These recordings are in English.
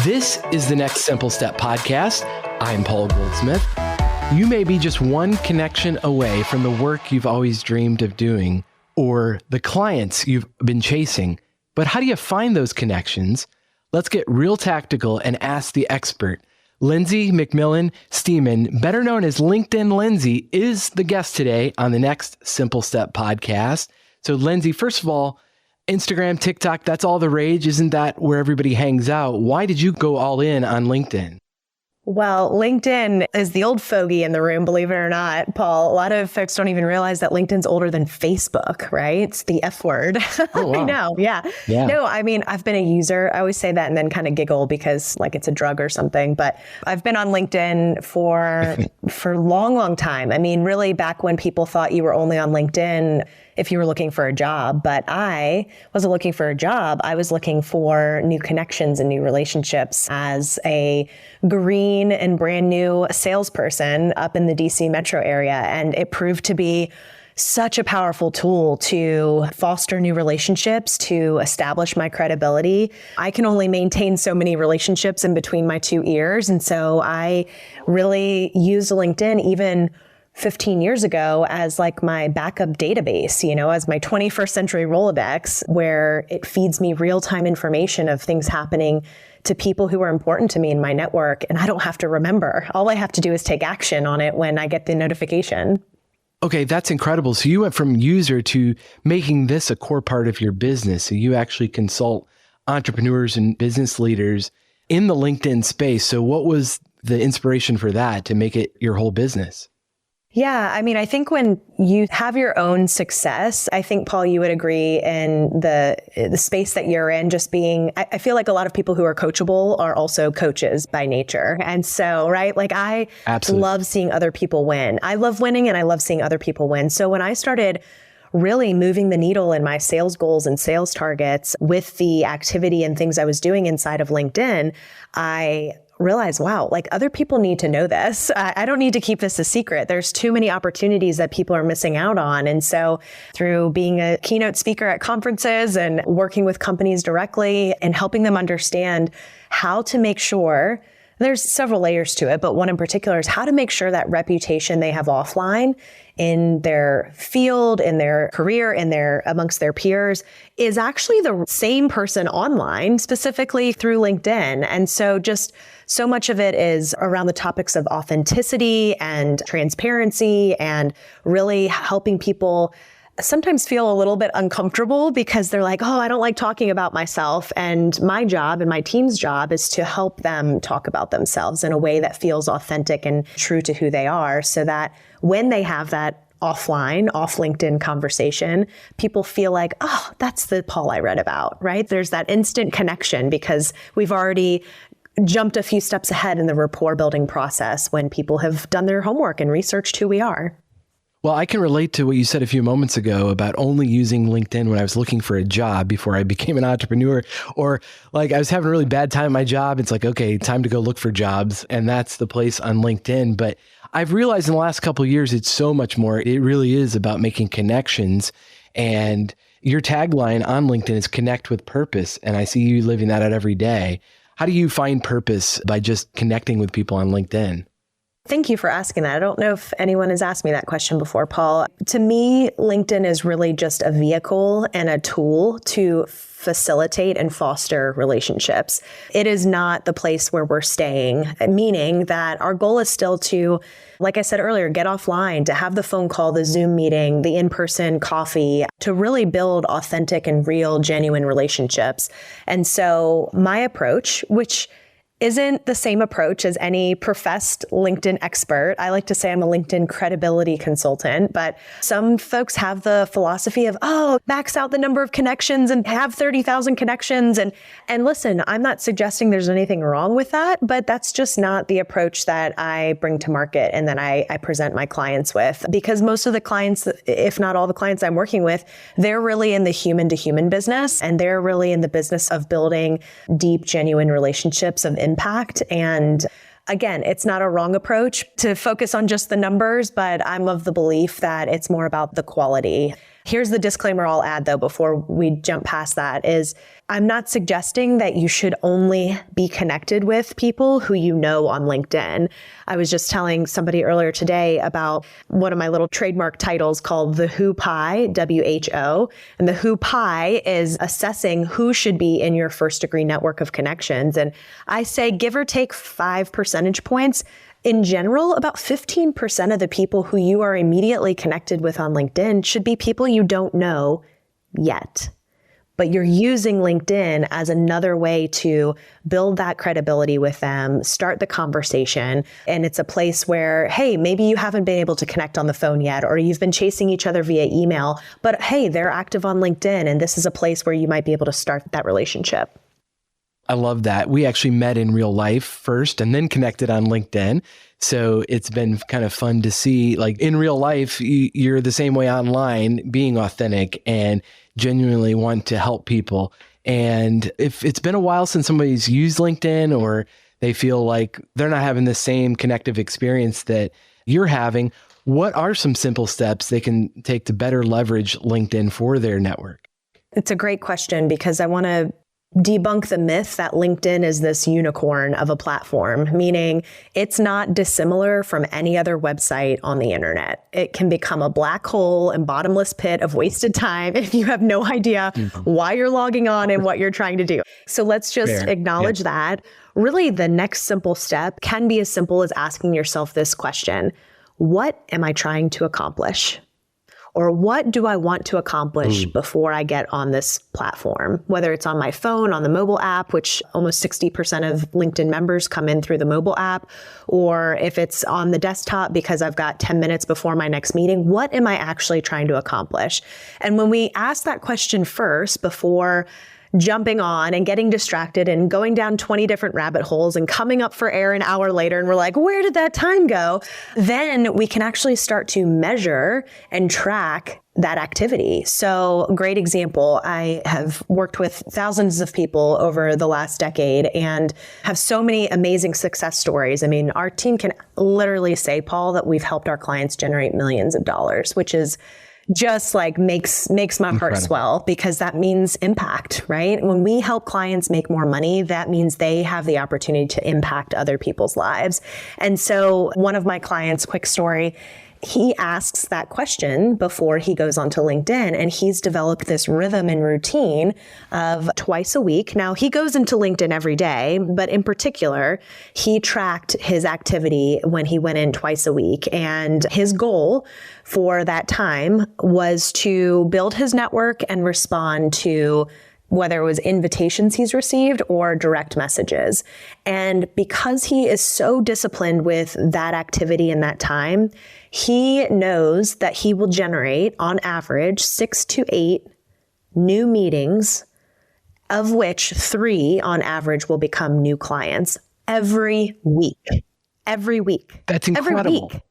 This is the Next Simple Step podcast. I'm Paul Goldsmith. You may be just one connection away from the work you've always dreamed of doing or the clients you've been chasing. But how do you find those connections? Let's get real tactical and ask the expert. Lindsey McMillan-Steeman, better known as LinkedIn Lindsey, is the guest today on the Next Simple Step podcast. So Lindsey, first of all, Instagram, TikTok, that's all the rage. Isn't that where everybody hangs out? Why did you go all in on LinkedIn? Well, LinkedIn is the old fogey in the room, believe it or not, Paul. A lot of folks don't even realize that LinkedIn's older than Facebook, right? It's the F word. Oh, wow. I know. Yeah. No, I mean, I've been a user. I always say that and then kind of giggle because like it's a drug or something. But I've been on LinkedIn for a long time. I mean, really back when people thought you were only on LinkedIn if you were looking for a job. But I wasn't looking for a job. I was looking for new connections and new relationships as a green and brand new salesperson up in the DC metro area. And it proved to be such a powerful tool to foster new relationships, to establish my credibility. I can only maintain so many relationships in between my two ears. And so I really used LinkedIn even 15 years ago as like my backup database, as my 21st century Rolodex, where it feeds me real-time information of things happening to people who are important to me in my network. And I don't have to remember. All I have to do is take action on it when I get the notification. Okay, that's incredible. So you went from user to making this a core part of your business. So you actually consult entrepreneurs and business leaders in the LinkedIn space. So what was the inspiration for that to make it your whole business? Yeah, I mean, I think when you have your own success, I think, Paul, you would agree in the space that you're in, just being, I feel like a lot of people who are coachable are also coaches by nature. And so, right, like I Absolutely love seeing other people win. I love winning and I love seeing other people win. So when I started really moving the needle in my sales goals and sales targets with the activity and things I was doing inside of LinkedIn, I realize, wow, like other people need to know this. I don't need to keep this a secret. There's too many opportunities that people are missing out on. And so through being a keynote speaker at conferences and working with companies directly and helping them understand how to make sure, there's several layers to it, but one in particular is how to make sure that reputation they have offline in their field, in their career, amongst their peers is actually the same person online, specifically through LinkedIn. And so just so much of it is around the topics of authenticity and transparency and really helping people sometimes feel a little bit uncomfortable because they're like, oh, I don't like talking about myself. And my job and my team's job is to help them talk about themselves in a way that feels authentic and true to who they are, so that when they have that off LinkedIn conversation, people feel like, oh, that's the Paul I read about, right? There's that instant connection because we've already jumped a few steps ahead in the rapport building process when people have done their homework and researched who we are. Well, I can relate to what you said a few moments ago about only using LinkedIn when I was looking for a job before I became an entrepreneur, or like I was having a really bad time at my job. It's like, okay, time to go look for jobs. And that's the place on LinkedIn. But I've realized in the last couple of years, it's so much more. It really is about making connections. And your tagline on LinkedIn is connect with purpose. And I see you living that out every day. How do you find purpose by just connecting with people on LinkedIn? Thank you for asking that. I don't know if anyone has asked me that question before, Paul. To me, LinkedIn is really just a vehicle and a tool to facilitate and foster relationships. It is not the place where we're staying, meaning that our goal is still to, like I said earlier, get offline, to have the phone call, the Zoom meeting, the in-person coffee, to really build authentic and real, genuine relationships. And so my approach, which isn't the same approach as any professed LinkedIn expert. I like to say I'm a LinkedIn credibility consultant, but some folks have the philosophy of, oh, max out the number of connections and have 30,000 connections. And listen, I'm not suggesting there's anything wrong with that, but that's just not the approach that I bring to market and that I present my clients with. Because most of the clients, if not all the clients I'm working with, they're really in the human to human business, and they're really in the business of building deep, genuine relationships of impact. And again, it's not a wrong approach to focus on just the numbers, but I'm of the belief that it's more about the quality. Here's the disclaimer I'll add though, before we jump past that is I'm not suggesting that you should only be connected with people who you know on LinkedIn. I was just telling somebody earlier today about one of my little trademark titles called the Who Pie, WHO. And the Who Pie is assessing who should be in your first degree network of connections. And I say, give or take 5 percentage points. In general, about 15% of the people who you are immediately connected with on LinkedIn should be people you don't know yet. But you're using LinkedIn as another way to build that credibility with them, start the conversation. And it's a place where, hey, maybe you haven't been able to connect on the phone yet, or you've been chasing each other via email, but hey, they're active on LinkedIn. And this is a place where you might be able to start that relationship. I love that. We actually met in real life first and then connected on LinkedIn. So it's been kind of fun to see, like in real life, you're the same way online, being authentic and genuinely want to help people. And if it's been a while since somebody's used LinkedIn or they feel like they're not having the same connective experience that you're having, what are some simple steps they can take to better leverage LinkedIn for their network? It's a great question because I want to debunk the myth that LinkedIn is this unicorn of a platform, meaning it's not dissimilar from any other website on the internet. It can become a black hole and bottomless pit of wasted time if you have no idea why you're logging on and what you're trying to do. So let's just acknowledge that. Really, the next simple step can be as simple as asking yourself this question: what am I trying to accomplish? Or what do I want to accomplish before I get on this platform? Whether it's on my phone, on the mobile app, which almost 60% of LinkedIn members come in through the mobile app, or if it's on the desktop because I've got 10 minutes before my next meeting, what am I actually trying to accomplish? And when we ask that question first before jumping on and getting distracted and going down 20 different rabbit holes and coming up for air an hour later and we're like, where did that time go? Then we can actually start to measure and track that activity. So great example. I have worked with thousands of people over the last decade and have so many amazing success stories. I mean, our team can literally say, Paul, that we've helped our clients generate millions of dollars, which is just like makes my heart swell, because that means impact, right? When we help clients make more money, that means they have the opportunity to impact other people's lives. And so one of my clients, quick story, he asks that question before he goes onto LinkedIn, and he's developed this rhythm and routine of twice a week. Now, he goes into LinkedIn every day, but in particular, he tracked his activity when he went in twice a week. And his goal for that time was to build his network and respond to whether it was invitations he's received or direct messages. And because he is so disciplined with that activity and that time, he knows that he will generate on average 6 to 8 new meetings, of which 3 on average will become new clients every week. Every week. That's incredible. Every week.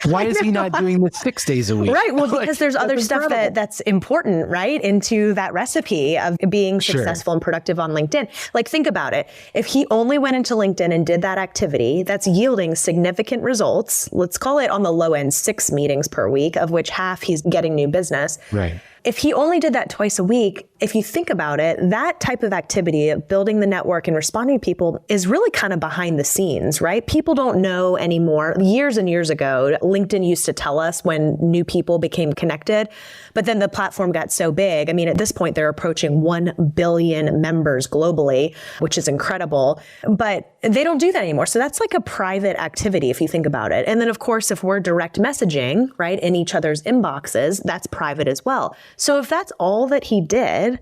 Why is he not doing this 6 days a week? Right. Well, because there's other stuff that's important, right, into that recipe of being successful and productive on LinkedIn. Like, think about it. If he only went into LinkedIn and did that activity, that's yielding significant results. Let's call it on the low end 6 meetings per week, of which half he's getting new business. Right. If he only did that twice a week, if you think about it, that type of activity of building the network and responding to people is really kind of behind the scenes, right? People don't know anymore. Years and years ago, LinkedIn used to tell us when new people became connected, but then the platform got so big. I mean, at this point, they're approaching 1 billion members globally, which is incredible, but they don't do that anymore. So that's like a private activity if you think about it. And then of course, if we're direct messaging, right, in each other's inboxes, that's private as well. So if that's all that he did,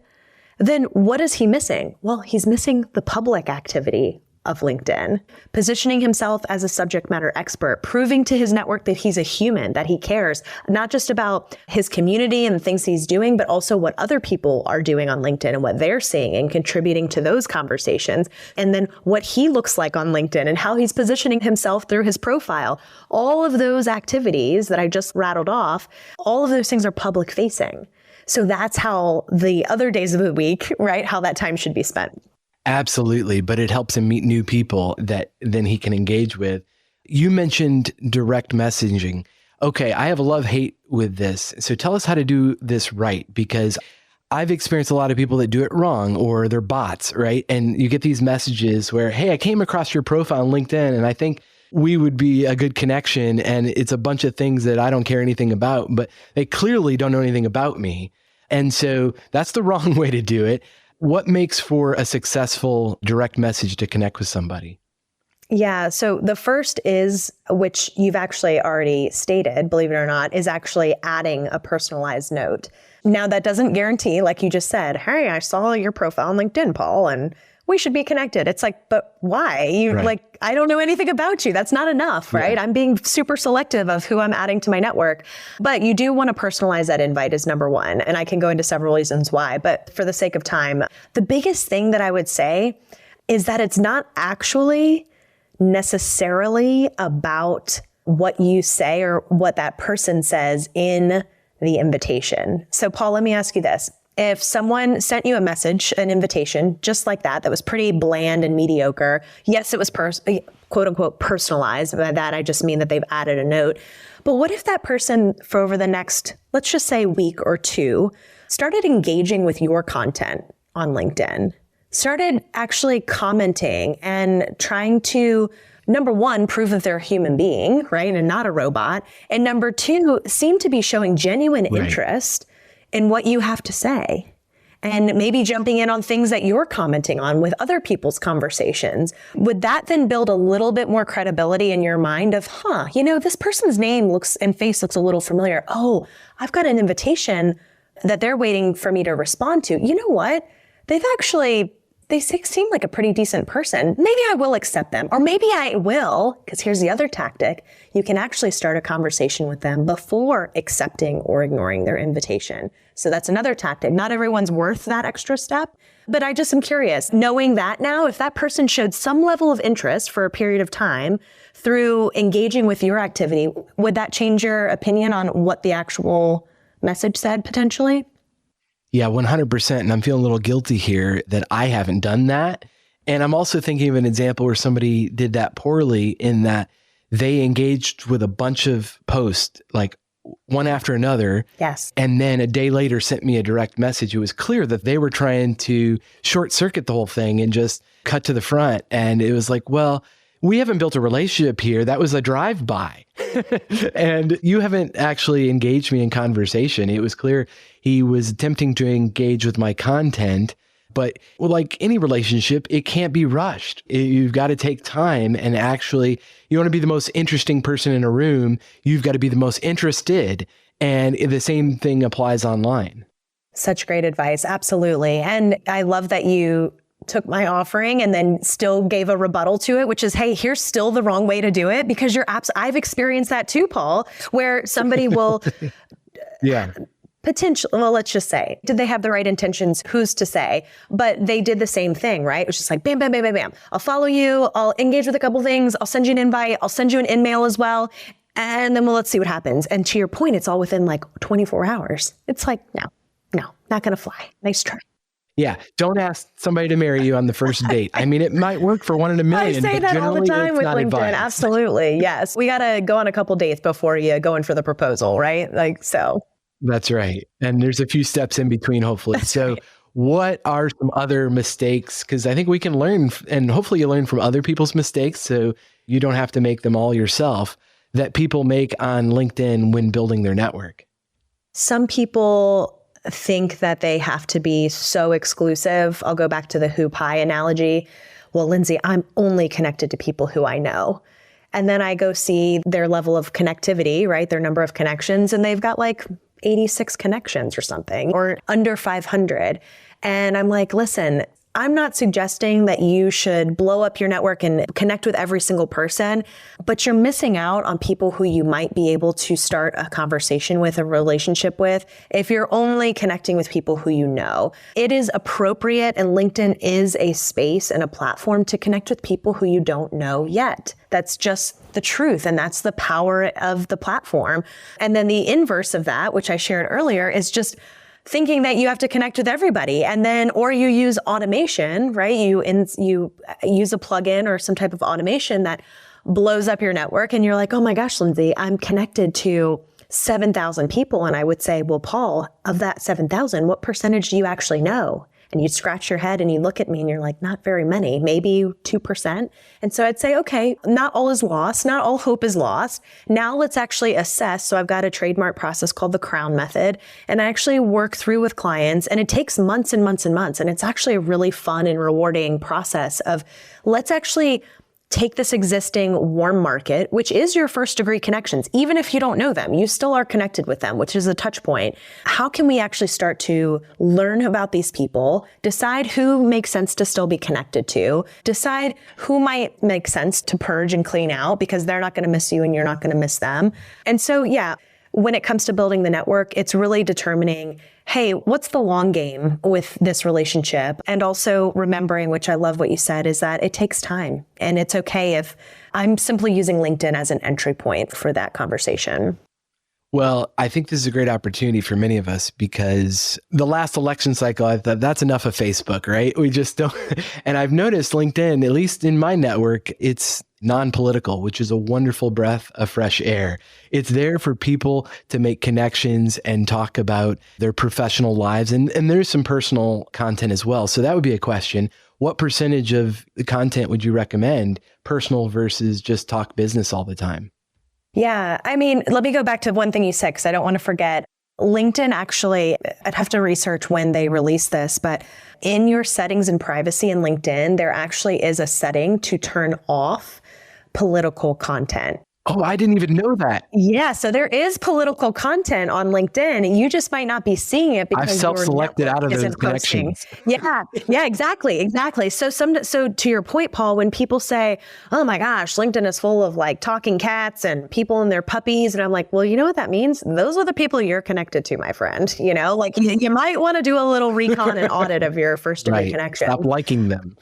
then what is he missing? Well, he's missing the public activity of LinkedIn, positioning himself as a subject matter expert, proving to his network that he's a human, that he cares, not just about his community and the things he's doing, but also what other people are doing on LinkedIn and what they're seeing and contributing to those conversations. And then what he looks like on LinkedIn and how he's positioning himself through his profile. All of those activities that I just rattled off, all of those things are public facing. So that's how the other days of the week, right, how that time should be spent. Absolutely. But it helps him meet new people that then he can engage with. You mentioned direct messaging. okay, I have a love-hate with this. So tell us how to do this right, because I've experienced a lot of people that do it wrong or they're bots, right? And you get these messages where, hey, I came across your profile on LinkedIn and I think we would be a good connection. And it's a bunch of things that I don't care anything about, but they clearly don't know anything about me. And so that's the wrong way to do it. What makes for a successful direct message to connect with somebody? Yeah. So the first is, which you've actually already stated, believe it or not, is actually adding a personalized note. Now, that doesn't guarantee, like you just said, hey, I saw your profile on LinkedIn, Paul, and we should be connected. It's like, but why? Like, I don't know anything about you. That's not enough, right? Yeah. I'm being super selective of who I'm adding to my network. But you do want to personalize that invite is number one. And I can go into several reasons why. But for the sake of time, the biggest thing that I would say is that it's not actually necessarily about what you say or what that person says in the invitation. So Paul, let me ask you this. If someone sent you a message, an invitation, just like that was pretty bland and mediocre, yes, it was quote unquote personalized. By that, I just mean that they've added a note. But what if that person for over the next, let's just say week or two, started engaging with your content on LinkedIn, started actually commenting and trying to, number one, prove that they're a human being, right? And not a robot. And number two, seem to be showing genuine interest in what you have to say. And maybe jumping in on things that you're commenting on with other people's conversations. Would that then build a little bit more credibility in your mind of, this person's name looks and face looks a little familiar. Oh, I've got an invitation that they're waiting for me to respond to. You know what? They seem like a pretty decent person. Maybe I will accept them, or maybe I will, because here's the other tactic. You can actually start a conversation with them before accepting or ignoring their invitation. So that's another tactic. Not everyone's worth that extra step, but I just am curious, knowing that now, if that person showed some level of interest for a period of time through engaging with your activity, would that change your opinion on what the actual message said potentially? Yeah, 100%. And I'm feeling a little guilty here that I haven't done that. And I'm also thinking of an example where somebody did that poorly in that they engaged with a bunch of posts, like one after another. Yes. And then a day later sent me a direct message. It was clear that they were trying to short circuit the whole thing and just cut to the front. And it was like, well, we haven't built a relationship here. That was a drive-by. And you haven't actually engaged me in conversation. It was clear he was attempting to engage with my content. But like any relationship, it can't be rushed. You've got to take time and actually, you want to be the most interesting person in a room. You've got to be the most interested. And the same thing applies online. Such great advice. Absolutely. And I love that you took my offering and then still gave a rebuttal to it, which is, hey, here's still the wrong way to do it, because I've experienced that too, Paul, where somebody will well, let's just say, did they have the right intentions? Who's to say? But they did the same thing, right? It was just like, bam, bam, bam, bam, bam. I'll follow you. I'll engage with a couple things. I'll send you an invite. I'll send you an in-mail as well. And then let's see what happens. And to your point, it's all within like 24 hours. It's like, no, not going to fly. Nice try. Yeah. Don't ask somebody to marry you on the first date. I mean, it might work for 1 in a million. I say that all the time with LinkedIn. Advised. Absolutely. Yes. We got to go on a couple dates before you go in for the proposal, right? That's right. And there's a few steps in between, hopefully. What are some other mistakes? Because I think we can learn, and hopefully you learn from other people's mistakes so you don't have to make them all yourself, that people make on LinkedIn when building their network. Some people think that they have to be so exclusive. I'll go back to the who pie analogy. Well, Lindsey, I'm only connected to people who I know. And then I go see their level of connectivity, right? Their number of connections, and they've got like 86 connections or something, or under 500. And I'm like, listen, I'm not suggesting that you should blow up your network and connect with every single person, but you're missing out on people who you might be able to start a conversation with, a relationship with, if you're only connecting with people who you know. It is appropriate, and LinkedIn is a space and a platform to connect with people who you don't know yet. That's just the truth, and that's the power of the platform. And then the inverse of that, which I shared earlier, is just thinking that you have to connect with everybody. And then, or you use automation, right? You use a plugin or some type of automation that blows up your network. And you're like, oh my gosh, Lindsey, I'm connected to 7,000 people. And I would say, well, Paul, of that 7,000, what percentage do you actually know? And you'd scratch your head and you look at me and you're like, not very many, maybe 2%. And so I'd say, okay, not all is lost. Not all hope is lost. Now let's actually assess. So I've got a trademark process called the Crown Method. And I actually work through with clients, and it takes months and months and months. And it's actually a really fun and rewarding process of, let's actually take this existing warm market, which is your first degree connections. Even if you don't know them, you still are connected with them, which is a touch point. How can we actually start to learn about these people, decide who makes sense to still be connected to, decide who might make sense to purge and clean out because they're not going to miss you and you're not going to miss them. And so, yeah, when it comes to building the network, it's really determining, hey, what's the long game with this relationship? And also remembering, which I love what you said, is that it takes time. And it's okay if I'm simply using LinkedIn as an entry point for that conversation. Well, I think this is a great opportunity for many of us because the last election cycle, I thought that's enough of Facebook, right? We just don't. And I've noticed LinkedIn, at least in my network, it's non-political, which is a wonderful breath of fresh air. It's there for people to make connections and talk about their professional lives. And there's some personal content as well. So that would be a question. What percentage of the content would you recommend, personal versus just talk business all the time? Yeah. I mean, let me go back to one thing you said, because I don't want to forget. LinkedIn actually, I'd have to research when they released this, but in your settings and privacy in LinkedIn, there actually is a setting to turn off political content. Oh, I didn't even know that. Yeah. So there is political content on LinkedIn. You just might not be seeing it because I've self-selected out of those connections. Yeah. Yeah, exactly. Exactly. So to your point, Paul, when people say, oh my gosh, LinkedIn is full of like talking cats and people and their puppies. And I'm like, well, you know what that means? Those are the people you're connected to, my friend. You know, like you might want to do a little recon and audit of your first degree connection. Stop liking them.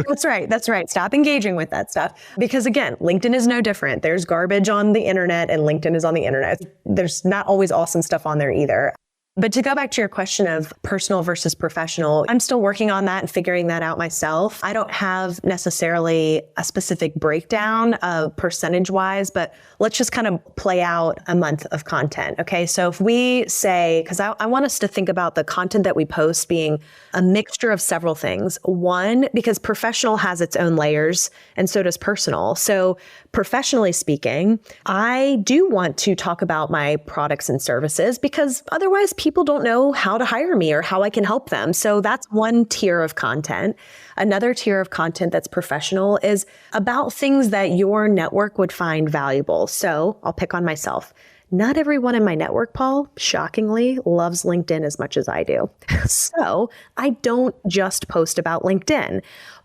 That's right. That's right. Stop engaging with that stuff. Because again, LinkedIn is no different. There's garbage on the internet and LinkedIn is on the internet. There's not always awesome stuff on there either. But to go back to your question of personal versus professional, I'm still working on that and figuring that out myself. I don't have necessarily a specific breakdown of percentage wise, but let's just kind of play out a month of content. Okay. So if we say, because I want us to think about the content that we post being a mixture of several things. One, because professional has its own layers and so does personal. So professionally speaking, I do want to talk about my products and services because otherwise people don't know how to hire me or how I can help them. So that's one tier of content. Another tier of content that's professional is about things that your network would find valuable. So I'll pick on myself. Not everyone in my network, Paul, shockingly, loves LinkedIn as much as I do. So I don't just post about LinkedIn.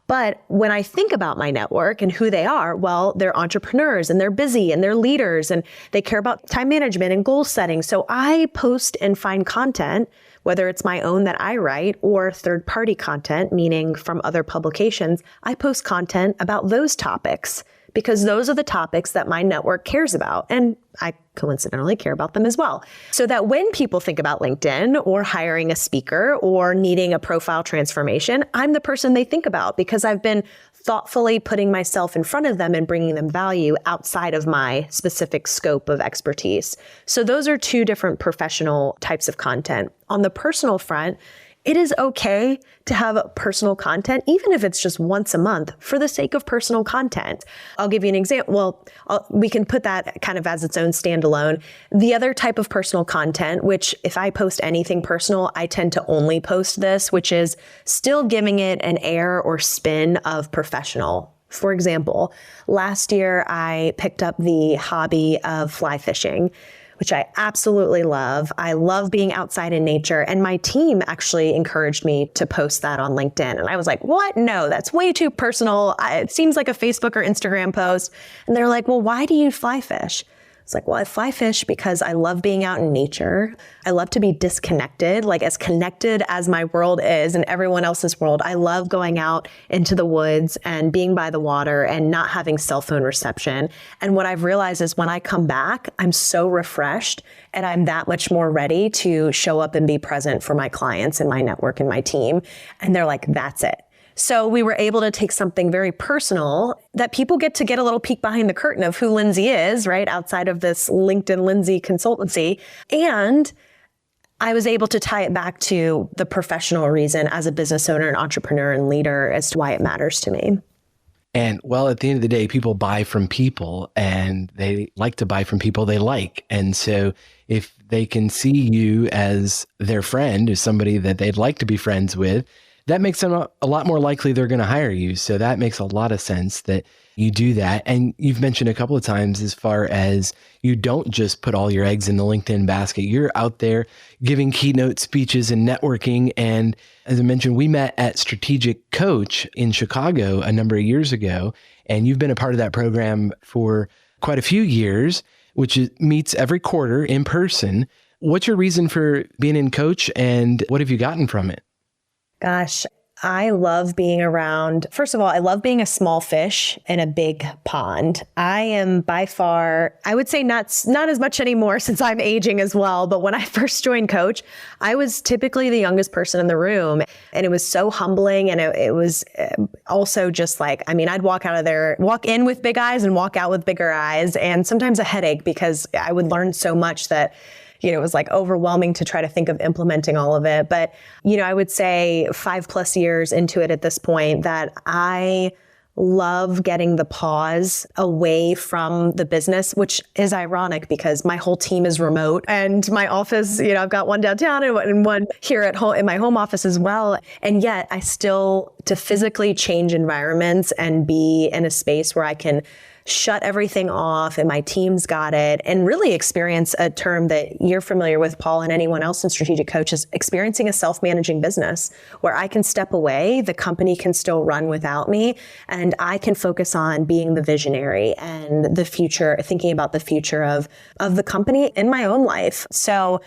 But when I think about my network and who they are, well, they're entrepreneurs and they're busy and they're leaders and they care about time management and goal setting. So I post and find content, whether it's my own that I write or third-party content, meaning from other publications. I post content about those topics because those are the topics that my network cares about. And I coincidentally care about them as well. So that when people think about LinkedIn or hiring a speaker or needing a profile transformation, I'm the person they think about because I've been thoughtfully putting myself in front of them and bringing them value outside of my specific scope of expertise. So those are two different professional types of content. On the personal front, it is okay to have personal content, even if it's just once a month for the sake of personal content. I'll give you an example. Well, we can put that kind of as its own standalone. The other type of personal content, which if I post anything personal, I tend to only post this, which is still giving it an air or spin of professional. For example, last year I picked up the hobby of fly fishing, which I absolutely love. I love being outside in nature. And my team actually encouraged me to post that on LinkedIn. And I was like, what? No, that's way too personal. It seems like a Facebook or Instagram post. And they're like, well, why do you fly fish? It's like, well, I fly fish because I love being out in nature. I love to be disconnected, like as connected as my world is and everyone else's world. I love going out into the woods and being by the water and not having cell phone reception. And what I've realized is when I come back, I'm so refreshed and I'm that much more ready to show up and be present for my clients and my network and my team. And they're like, that's it. So we were able to take something very personal that people get to get a little peek behind the curtain of who Lindsey is, right? Outside of this LinkedIn Lindsey consultancy. And I was able to tie it back to the professional reason as a business owner and entrepreneur and leader as to why it matters to me. And well, at the end of the day, people buy from people and they like to buy from people they like. And so if they can see you as their friend, as somebody that they'd like to be friends with, that makes them a lot more likely they're going to hire you. So that makes a lot of sense that you do that. And you've mentioned a couple of times as far as you don't just put all your eggs in the LinkedIn basket. You're out there giving keynote speeches and networking. And as I mentioned, we met at Strategic Coach in Chicago a number of years ago. And you've been a part of that program for quite a few years, which meets every quarter in person. What's your reason for being in Coach and what have you gotten from it? Gosh, I love being around. First of all, I love being a small fish in a big pond. I am by far, I would say not as much anymore since I'm aging as well. But when I first joined Coach, I was typically the youngest person in the room. And it was so humbling. And it was also just like, I mean, I'd walk in with big eyes and walk out with bigger eyes. And sometimes a headache because I would learn so much that it was like overwhelming to try to think of implementing all of it. But, I would say 5+ years into it at this point that I love getting the pause away from the business, which is ironic because my whole team is remote and my office, I've got one downtown and one here at home in my home office as well. And yet I still to physically change environments and be in a space where I can shut everything off and my team's got it and really experience a term that you're familiar with, Paul, and anyone else in Strategic Coach is experiencing a self-managing business where I can step away, the company can still run without me, and I can focus on being the visionary and the future, thinking about the future of the company in my own life. So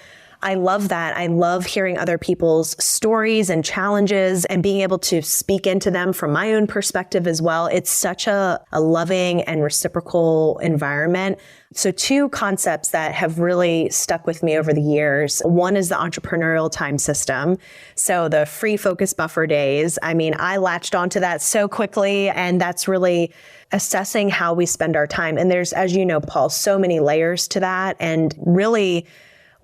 I love that. I love hearing other people's stories and challenges and being able to speak into them from my own perspective as well. It's such a loving and reciprocal environment. So 2 concepts that have really stuck with me over the years. One is the entrepreneurial time system. So the free focus buffer days. I mean, I latched onto that so quickly, and that's really assessing how we spend our time. And there's, as you know, Paul, so many layers to that. And really,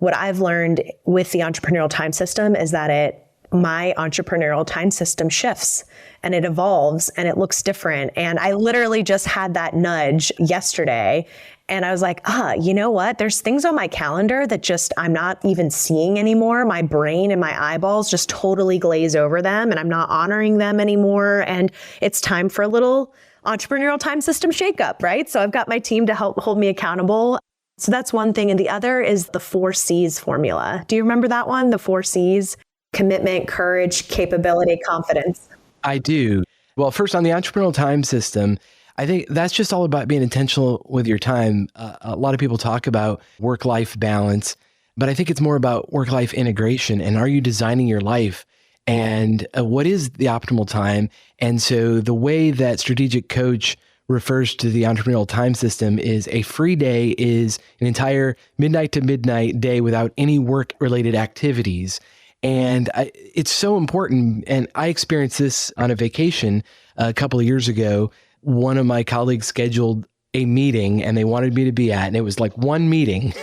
what I've learned with the entrepreneurial time system is that my entrepreneurial time system shifts and it evolves and it looks different. And I literally just had that nudge yesterday. And I was like, you know what? There's things on my calendar that just I'm not even seeing anymore. My brain and my eyeballs just totally glaze over them and I'm not honoring them anymore. And it's time for a little entrepreneurial time system shakeup, right? So I've got my team to help hold me accountable. So that's one thing. And the other is the 4 C's formula. Do you remember that one? The 4 C's: commitment, courage, capability, confidence. I do. Well, first on the entrepreneurial time system, I think that's just all about being intentional with your time. A lot of people talk about work-life balance, but I think it's more about work-life integration. And are you designing your life? And what is the optimal time? And so the way that Strategic Coach refers to the entrepreneurial time system is a free day is an entire midnight to midnight day without any work-related activities. And it's so important. And I experienced this on a vacation a couple of years ago. One of my colleagues scheduled a meeting and they wanted me to be at, and it was like one meeting,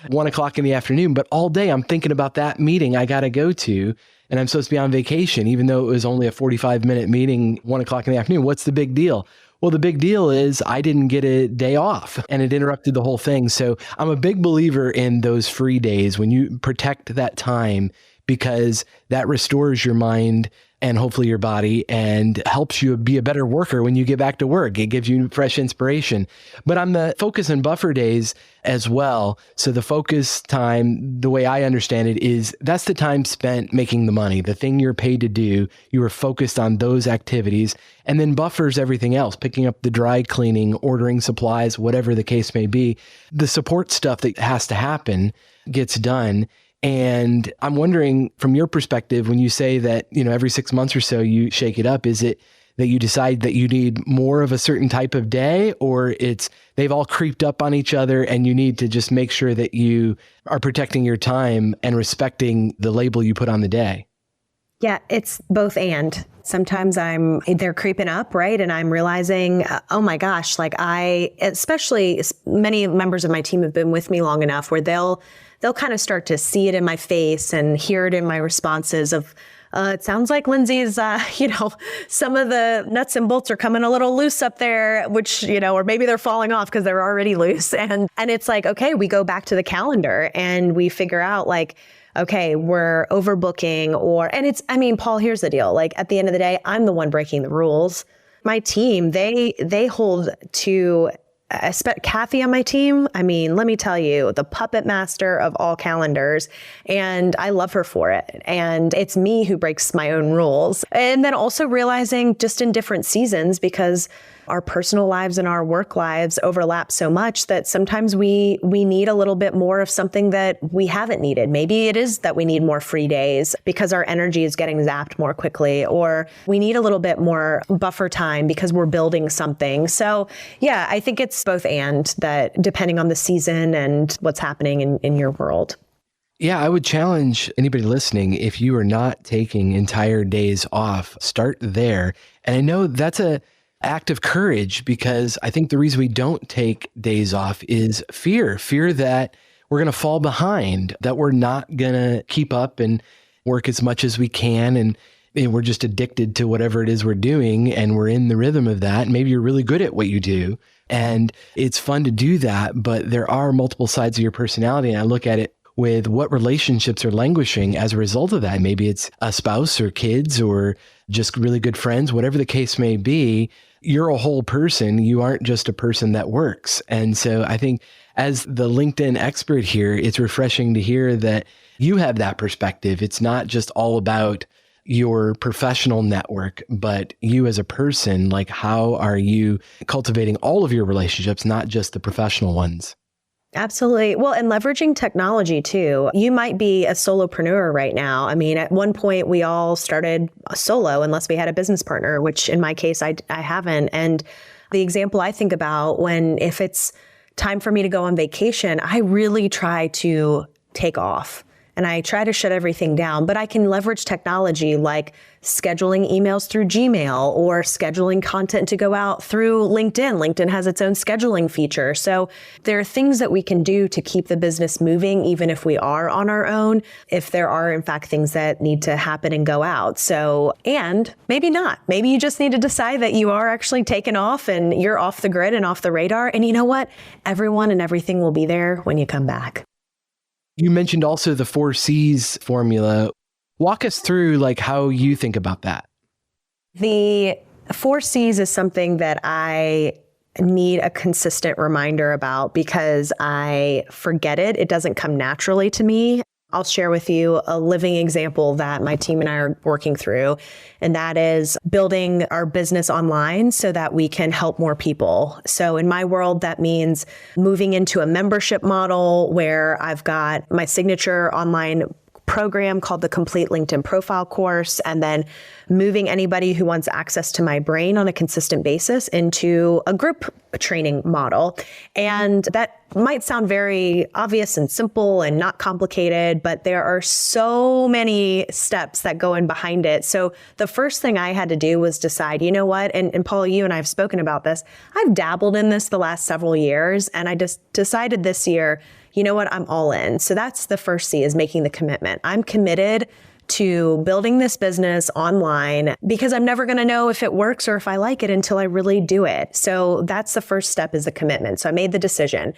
1:00 in the afternoon, but all day I'm thinking about that meeting I got to go to. And I'm supposed to be on vacation, even though it was only a 45-minute meeting, 1:00 in the afternoon. What's the big deal? Well, the big deal is I didn't get a day off and it interrupted the whole thing. So I'm a big believer in those free days when you protect that time because that restores your mind and hopefully your body and helps you be a better worker when you get back to work. It gives you fresh inspiration. But on the focus and buffer days as well. So the focus time, the way I understand it, is that's the time spent making the money, the thing you're paid to do. You are focused on those activities, and then buffers everything else, picking up the dry cleaning, ordering supplies, whatever the case may be. The support stuff that has to happen gets done. And I'm wondering, from your perspective, when you say that, every 6 months or so you shake it up, is it that you decide that you need more of a certain type of day, or they've all creeped up on each other and you need to just make sure that you are protecting your time and respecting the label you put on the day? Yeah, it's both and. Sometimes they're creeping up, right? And I'm realizing, oh my gosh, especially many members of my team have been with me long enough where they'll kind of start to see it in my face and hear it in my responses of, it sounds like Lindsey's, some of the nuts and bolts are coming a little loose up there, which, or maybe they're falling off because they're already loose. And it's like, okay, we go back to the calendar and we figure out okay, we're overbooking Paul, here's the deal. At the end of the day, I'm the one breaking the rules. My team, they hold to Kathy on my team. Let me tell you, the puppet master of all calendars, and I love her for it. And it's me who breaks my own rules. And then also realizing just in different seasons, because our personal lives and our work lives overlap so much that sometimes we need a little bit more of something that we haven't needed. Maybe it is that we need more free days because our energy is getting zapped more quickly, or we need a little bit more buffer time because we're building something. So yeah, I think it's both and, that depending on the season and what's happening in your world. Yeah, I would challenge anybody listening, if you are not taking entire days off, start there. And I know that's a act of courage, because I think the reason we don't take days off is fear that we're going to fall behind, that we're not going to keep up and work as much as we can. And we're just addicted to whatever it is we're doing, and we're in the rhythm of that. Maybe you're really good at what you do, and it's fun to do that, but there are multiple sides of your personality. And I look at it with what relationships are languishing as a result of that. Maybe it's a spouse or kids or just really good friends, whatever the case may be. You're a whole person. You aren't just a person that works. And so I think as the LinkedIn expert here, it's refreshing to hear that you have that perspective. It's not just all about your professional network, but you as a person. How are you cultivating all of your relationships, not just the professional ones? Absolutely. Well, and leveraging technology too. You might be a solopreneur right now. At one point we all started solo unless we had a business partner, which in my case, I haven't. And the example I think about if it's time for me to go on vacation, I really try to take off. And I try to shut everything down, but I can leverage technology like scheduling emails through Gmail or scheduling content to go out through LinkedIn. LinkedIn has its own scheduling feature. So there are things that we can do to keep the business moving, even if we are on our own, if there are, in fact, things that need to happen and go out. So, and maybe not. Maybe you just need to decide that you are actually taken off and you're off the grid and off the radar. And you know what? Everyone and everything will be there when you come back. You mentioned also the 4 C's formula. Walk us through how you think about that. The 4 C's is something that I need a consistent reminder about because I forget it. It doesn't come naturally to me. I'll share with you a living example that my team and I are working through, and that is building our business online so that we can help more people. So in my world, that means moving into a membership model where I've got my signature online program called the Complete LinkedIn Profile Course, and then moving anybody who wants access to my brain on a consistent basis into a group training model. And that might sound very obvious and simple and not complicated, but there are so many steps that go in behind it. So the first thing I had to do was decide, you know what, and Paul, you and I have spoken about this. I've dabbled in this the last several years, and I just decided this year, you know what, I'm all in. So that's the first C, is making the commitment. I'm committed to building this business online because I'm never going to know if it works or if I like it until I really do it. So that's the first step, is the commitment. So I made the decision.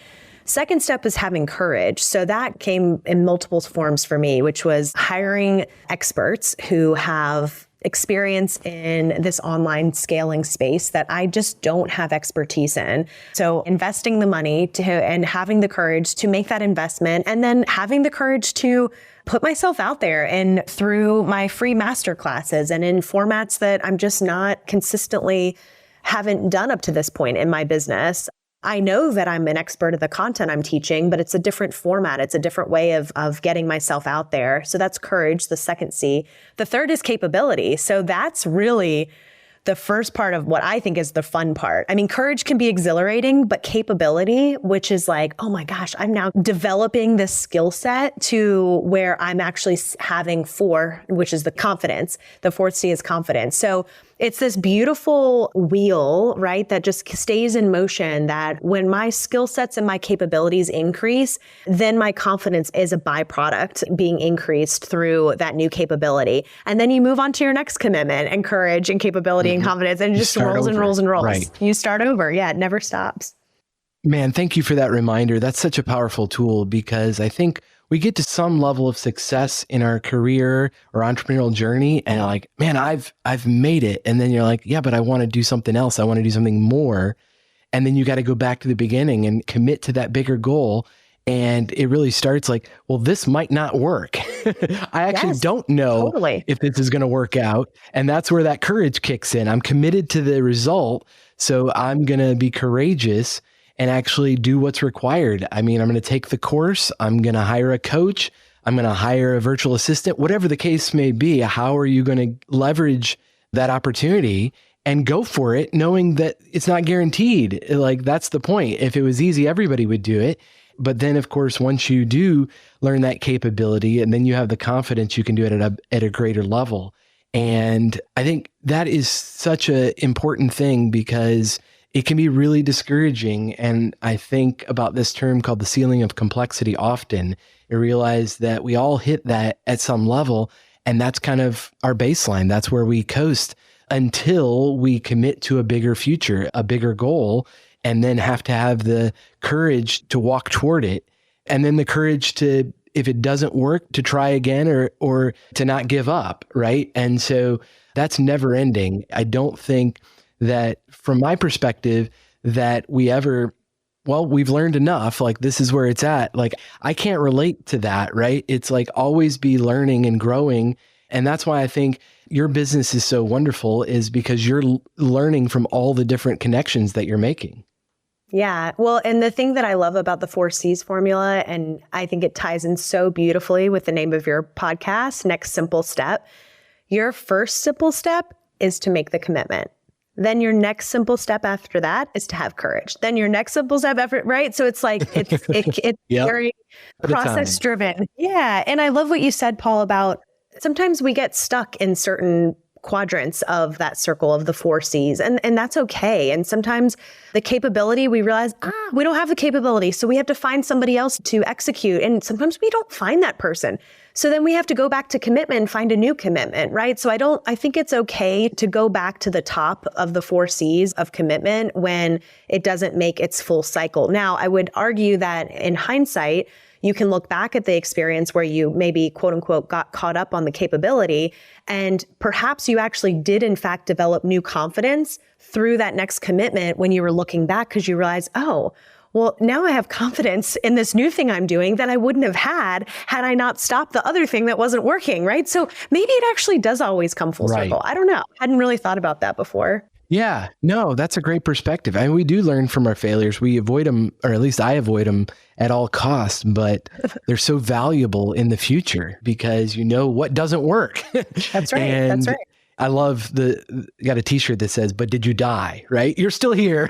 Second step is having courage. So that came in multiple forms for me, which was hiring experts who have experience in this online scaling space that I just don't have expertise in. So investing the money and having the courage to make that investment, and then having the courage to put myself out there and through my free master classes and in formats that I'm just not consistently haven't done up to this point in my business. I know that I'm an expert at the content I'm teaching, but it's a different format. It's a different way of getting myself out there. So that's courage, the second C. The third is capability. So that's really the first part of what I think is the fun part. I mean, courage can be exhilarating, but capability, which is like, oh my gosh, I'm now developing this skill set to where I'm actually having four, which is the confidence. The fourth C is confidence. So it's this beautiful wheel, right, that just stays in motion, that when my skill sets and my capabilities increase, then my confidence is a byproduct being increased through that new capability. And then you move on to your next commitment and courage and capability and confidence, and it just rolls and rolls and rolls. Right. You start over. Yeah, it never stops. Man, thank you for that reminder. That's such a powerful tool, because I think we get to some level of success in our career or entrepreneurial journey and like, man, I've made it. And then you're like, yeah, but I want to do something else. I want to do something more. And then you got to go back to the beginning and commit to that bigger goal. And it really starts like, well, this might not work. I actually don't know if this is going to work out. And that's where that courage kicks in. I'm committed to the result. So I'm going to be courageous and actually do what's required. I mean, I'm going to take the course. I'm going to hire a coach. I'm going to hire a virtual assistant, whatever the case may be. How are you going to leverage that opportunity and go for it, knowing that it's not guaranteed? Like, that's the point. If it was easy, everybody would do it. But then, of course, once you do learn that capability, and then you have the confidence, you can do it at a greater level. And I think that is such an important thing, because it can be really discouraging. And I think about this term called the ceiling of complexity often. I realize that we all hit that at some level, and that's kind of our baseline. That's where we coast until we commit to a bigger future, a bigger goal, and then have to have the courage to walk toward it. And then the courage to, if it doesn't work, to try again or to not give up, right? And so that's never ending. I don't think that, from my perspective, that we've learned enough, like this is where it's at. Like, I can't relate to that, right? It's like always be learning and growing. And that's why I think your business is so wonderful, is because you're learning from all the different connections that you're making. Yeah. Well, and the thing that I love about the 4Cs formula, and I think it ties in so beautifully with the name of your podcast, Next Simple Step. Your first simple step is to make the commitment. Then your next simple step after that is to have courage. Then your next simple step after, right? So it's like, it's yep. Very process driven. Yeah. And I love what you said, Paul, about sometimes we get stuck in certain quadrants of that circle of the 4Cs, and that's okay. And sometimes the capability, we realize, we don't have the capability. So we have to find somebody else to execute. And sometimes we don't find that person. So then we have to go back to commitment and find a new commitment, right? So I think it's okay to go back to the top of the 4Cs of commitment when it doesn't make its full cycle. Now, I would argue that in hindsight, you can look back at the experience where you maybe, quote unquote, got caught up on the capability, and perhaps you actually did in fact develop new confidence through that next commitment when you were looking back, because you realized, oh, well, now I have confidence in this new thing I'm doing that I wouldn't have had I not stopped the other thing that wasn't working, right? So maybe it actually does always come full circle. I don't know. Hadn't really thought about that before. Yeah, no, that's a great perspective. I mean, we do learn from our failures. We avoid them, or at least I avoid them at all costs, but they're so valuable in the future because you know what doesn't work. That's right. That's right. I love got a t-shirt that says, but did you die, right? You're still here.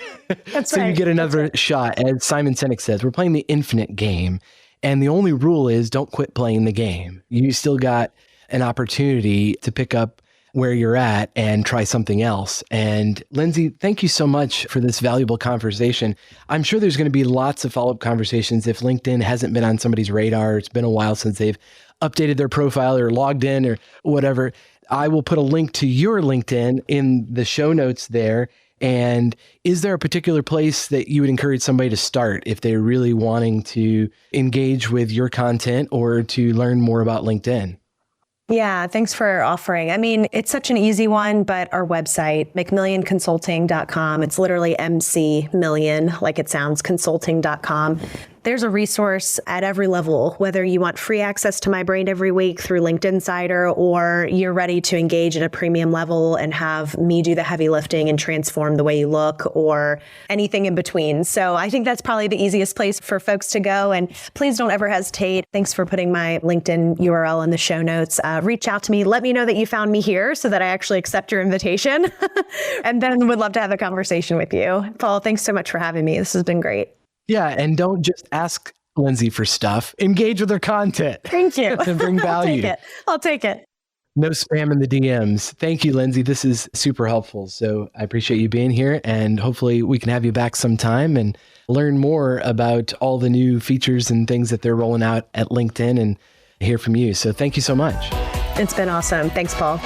That's so right. You get another shot. As Simon Sinek says, we're playing the infinite game. And the only rule is don't quit playing the game. You still got an opportunity to pick up where you're at and try something else. And Lindsey, thank you so much for this valuable conversation. I'm sure there's going to be lots of follow-up conversations if LinkedIn hasn't been on somebody's radar. It's been a while since they've updated their profile or logged in or whatever. I will put a link to your LinkedIn in the show notes there. And is there a particular place that you would encourage somebody to start if they're really wanting to engage with your content or to learn more about LinkedIn? Yeah, thanks for offering. I mean, it's such an easy one, but our website, McMillionConsulting.com, it's literally MC Million, like it sounds, consulting.com. There's a resource at every level, whether you want free access to my brain every week through LinkedIn Insider, or you're ready to engage at a premium level and have me do the heavy lifting and transform the way you look, or anything in between. So I think that's probably the easiest place for folks to go. And please don't ever hesitate. Thanks for putting my LinkedIn URL in the show notes. Reach out to me. Let me know that you found me here so that I actually accept your invitation. And then would love to have a conversation with you. Paul, thanks so much for having me. This has been great. Yeah. And don't just ask Lindsey for stuff. Engage with her content. Thank you. And bring value. I'll take it. No spam in the DMs. Thank you, Lindsey. This is super helpful. So I appreciate you being here, and hopefully we can have you back sometime and learn more about all the new features and things that they're rolling out at LinkedIn and hear from you. So thank you so much. It's been awesome. Thanks, Paul.